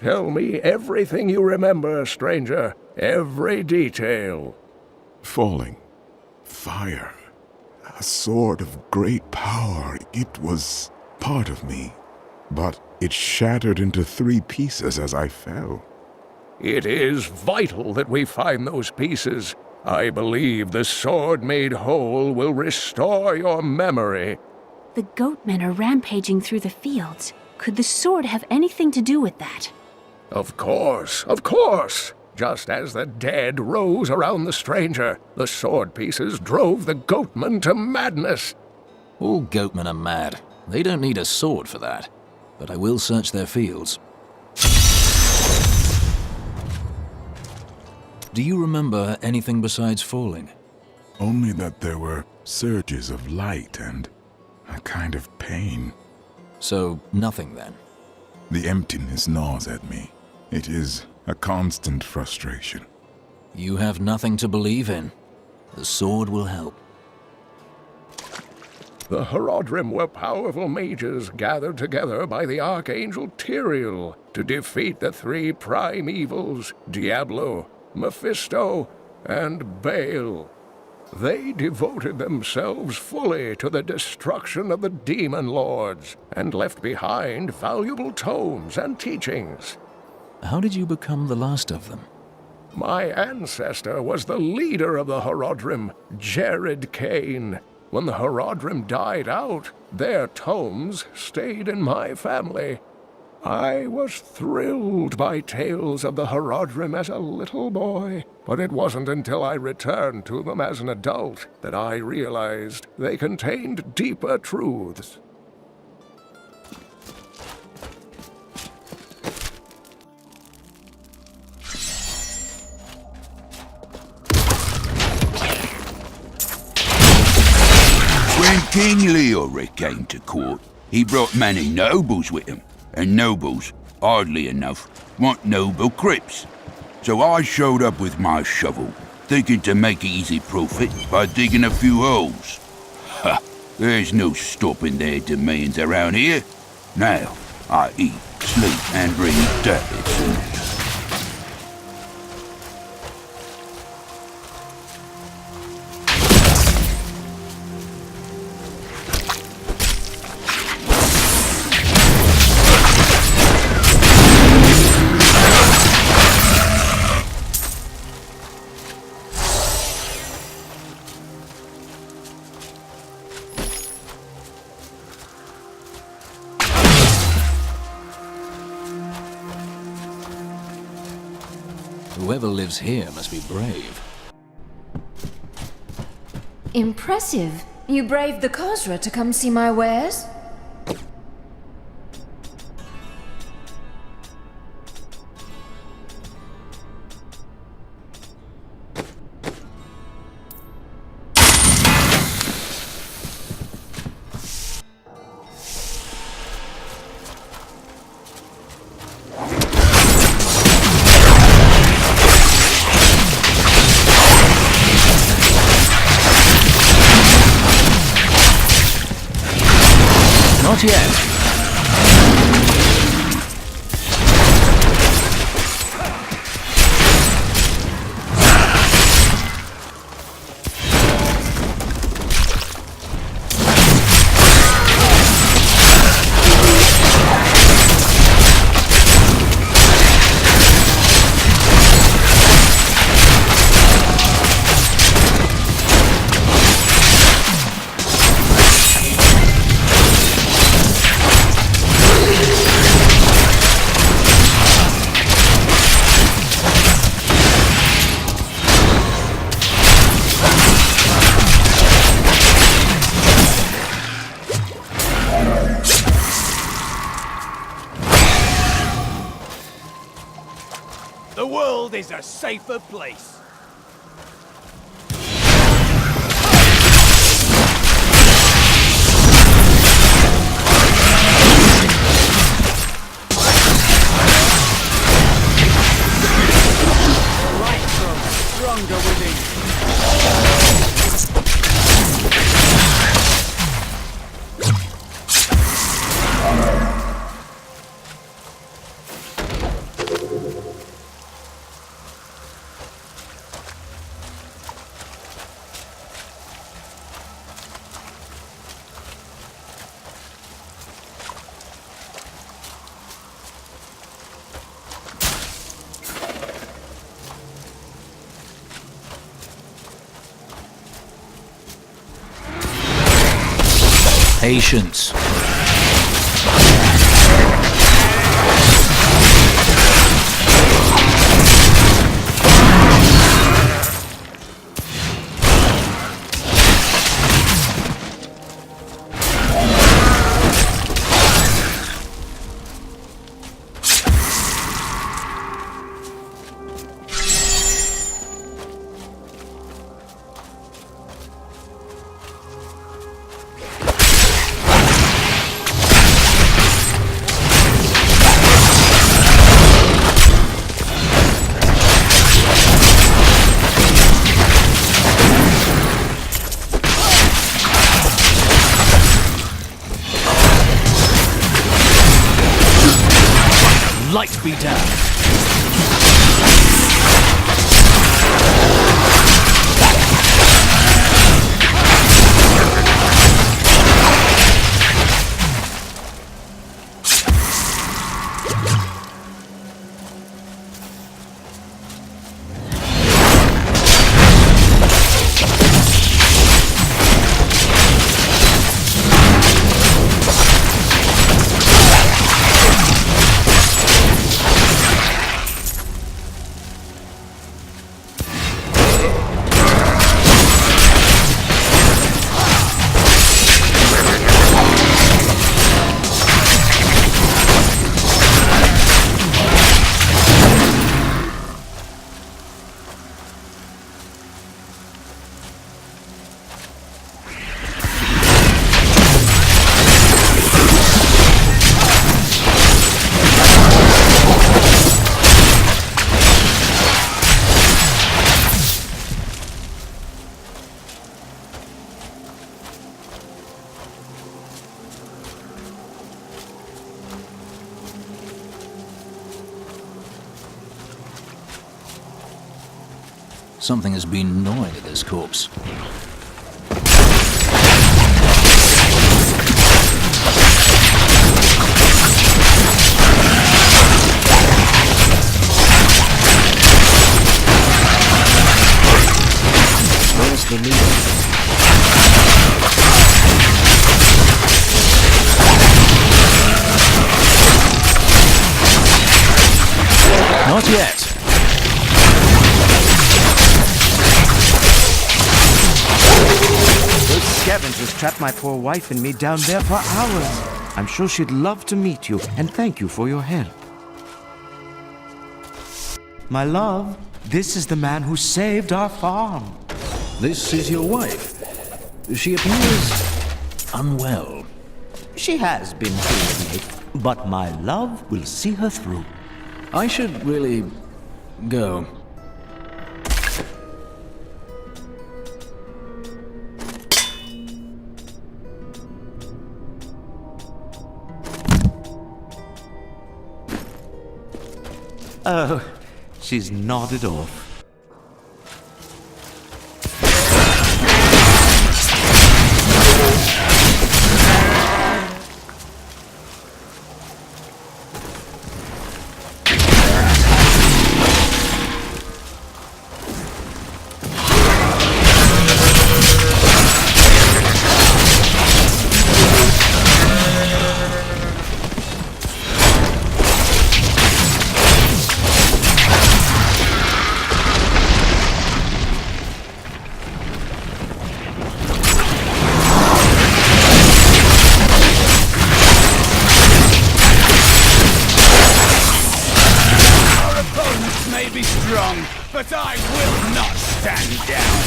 Tell me everything you remember, stranger. Every detail. Falling. Fire. A sword of great power. It was part of me. But it shattered into 3 pieces as I fell. It is vital that we find those pieces. I believe the sword made whole will restore your memory. The goatmen are rampaging through the fields. Could the sword have anything to do with that? Of course, of course! Just as the dead rose around the stranger, the sword pieces drove the goatmen to madness. All goatmen are mad. They don't need a sword for that. But I will search their fields. Do you remember anything besides falling? Only that there were surges of light and a kind of pain. So, nothing then? The emptiness gnaws at me. It is a constant frustration. You have nothing to believe in. The sword will help. The Horodrim were powerful mages gathered together by the Archangel Tyrael to defeat the 3 prime evils, Diablo, Mephisto, and Baal. They devoted themselves fully to the destruction of the demon lords and left behind valuable tomes and teachings. How did you become the last of them? My ancestor was the leader of the Horodrim, Deckard Cain. When the Horodrim died out, their tomes stayed in my family. I was thrilled by tales of the Horodrim as a little boy, but it wasn't until I returned to them as an adult that I realized they contained deeper truths. When King Leoric came to court, he brought many nobles with him, and nobles, oddly enough, want noble crypts. So I showed up with my shovel, thinking to make easy profit by digging a few holes. Ha! There's no stopping their demands around here. Now, I eat, sleep, and breathe dirt. Whoever lives here must be brave. Impressive. You braved the Khosra to come see my wares? Not yet. The world is a safer place. Light grows stronger within. Patience. Light be down. Something has been gnawing at this corpse. Where's the leader? Not yet. Those scavengers trapped my poor wife and me down there for hours. I'm sure she'd love to meet you, and thank you for your help. My love, this is the man who saved our farm. This is your wife. She appears unwell. She has been through me, but my love will see her through. I should really go. Oh, she's nodded off. But I will not stand down.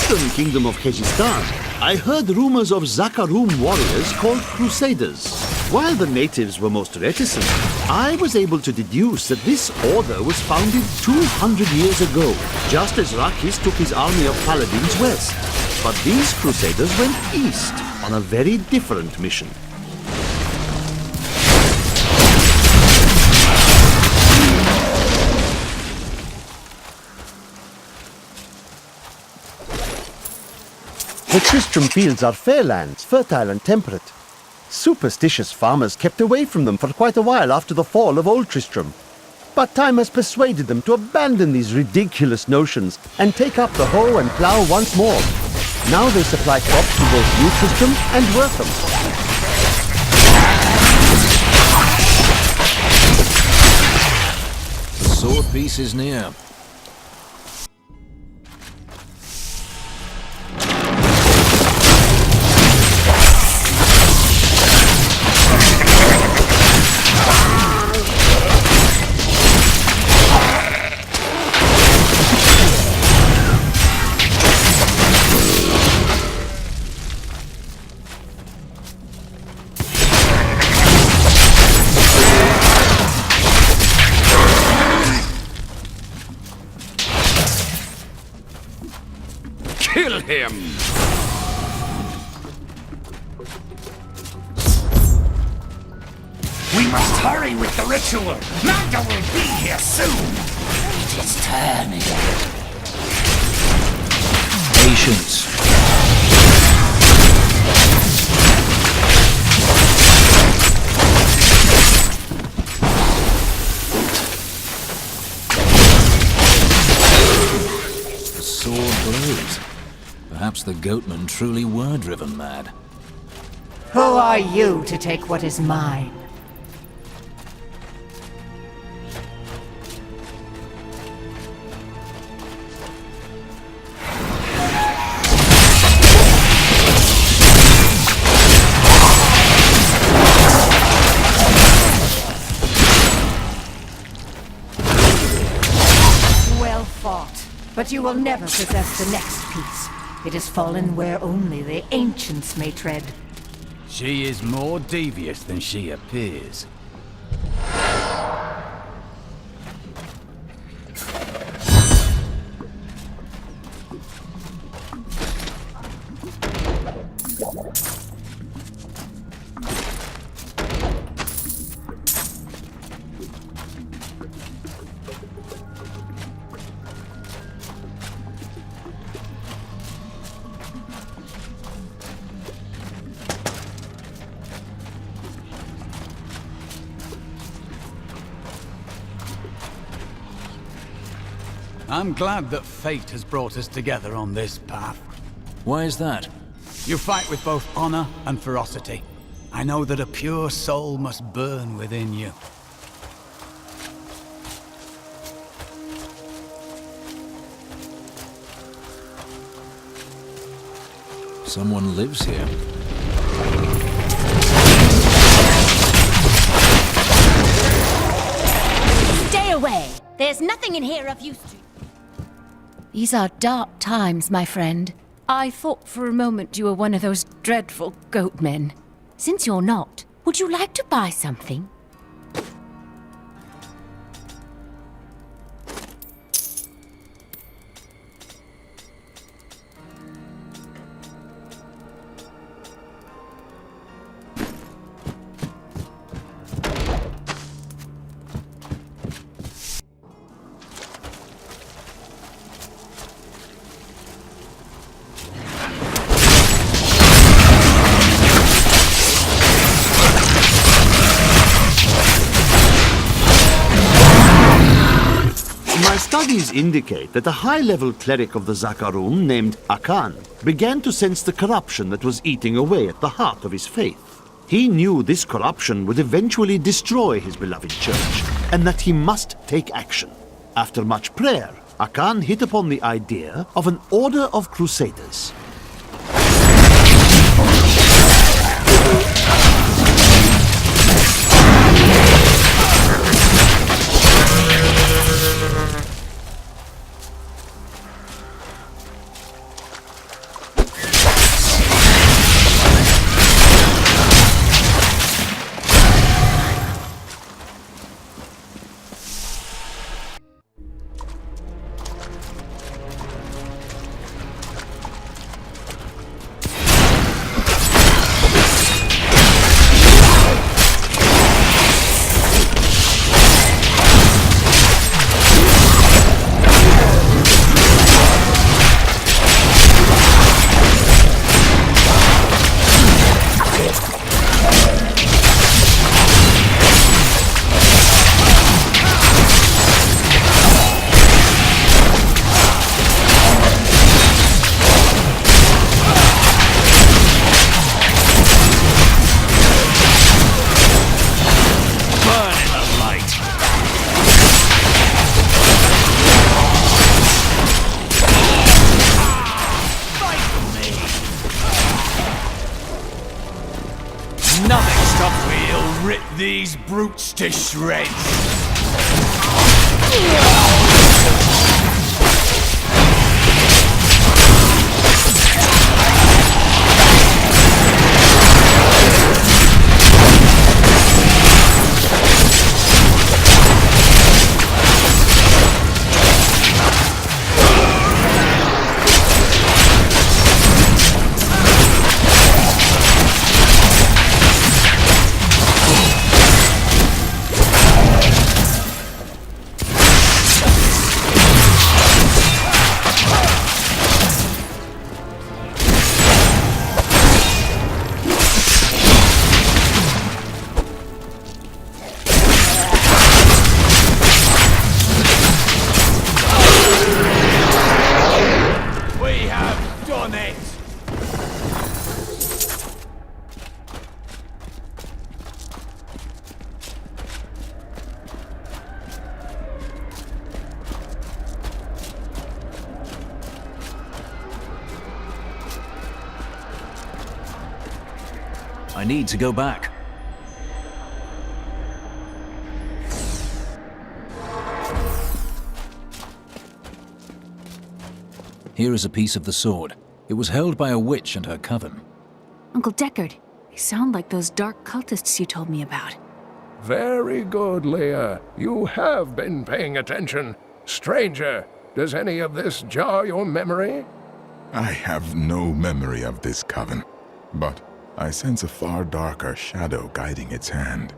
eastern kingdom of Khezistan, I heard rumors of Zakarum warriors called Crusaders. While the natives were most reticent, I was able to deduce that this order was founded 200 years ago, just as Rakis took his army of paladins west. But these Crusaders went east on a very different mission. The Tristram fields are fair lands, fertile and temperate. Superstitious farmers kept away from them for quite a while after the fall of Old Tristram. But time has persuaded them to abandon these ridiculous notions and take up the hoe and plough once more. Now they supply crops to both New Tristram and Wortham. The sword piece is near. Kill him! We must hurry with the ritual. Manga will be here soon. It is turning. Patience. The sword blows. Perhaps the goatmen truly were driven mad. Who are you to take what is mine? Well fought, but you will never possess the next piece. It has fallen where only the ancients may tread. She is more devious than she appears. I'm glad that fate has brought us together on this path. Why is that? You fight with both honor and ferocity. I know that a pure soul must burn within you. Someone lives here. Stay away! There's nothing in here of use to you. These are dark times, my friend. I thought for a moment you were one of those dreadful goat men. Since you're not, would you like to buy something? My studies indicate that a high-level cleric of the Zakarum named Akan began to sense the corruption that was eating away at the heart of his faith. He knew this corruption would eventually destroy his beloved church, and that he must take action. After much prayer, Akan hit upon the idea of an order of crusaders. rip these brutes to shreds! I need to go back. Here is a piece of the sword. It was held by a witch and her coven. Uncle Deckard, they sound like those dark cultists you told me about. Very good, Leah. You have been paying attention. Stranger, does any of this jar your memory? I have no memory of this coven, but I sense a far darker shadow guiding its hand.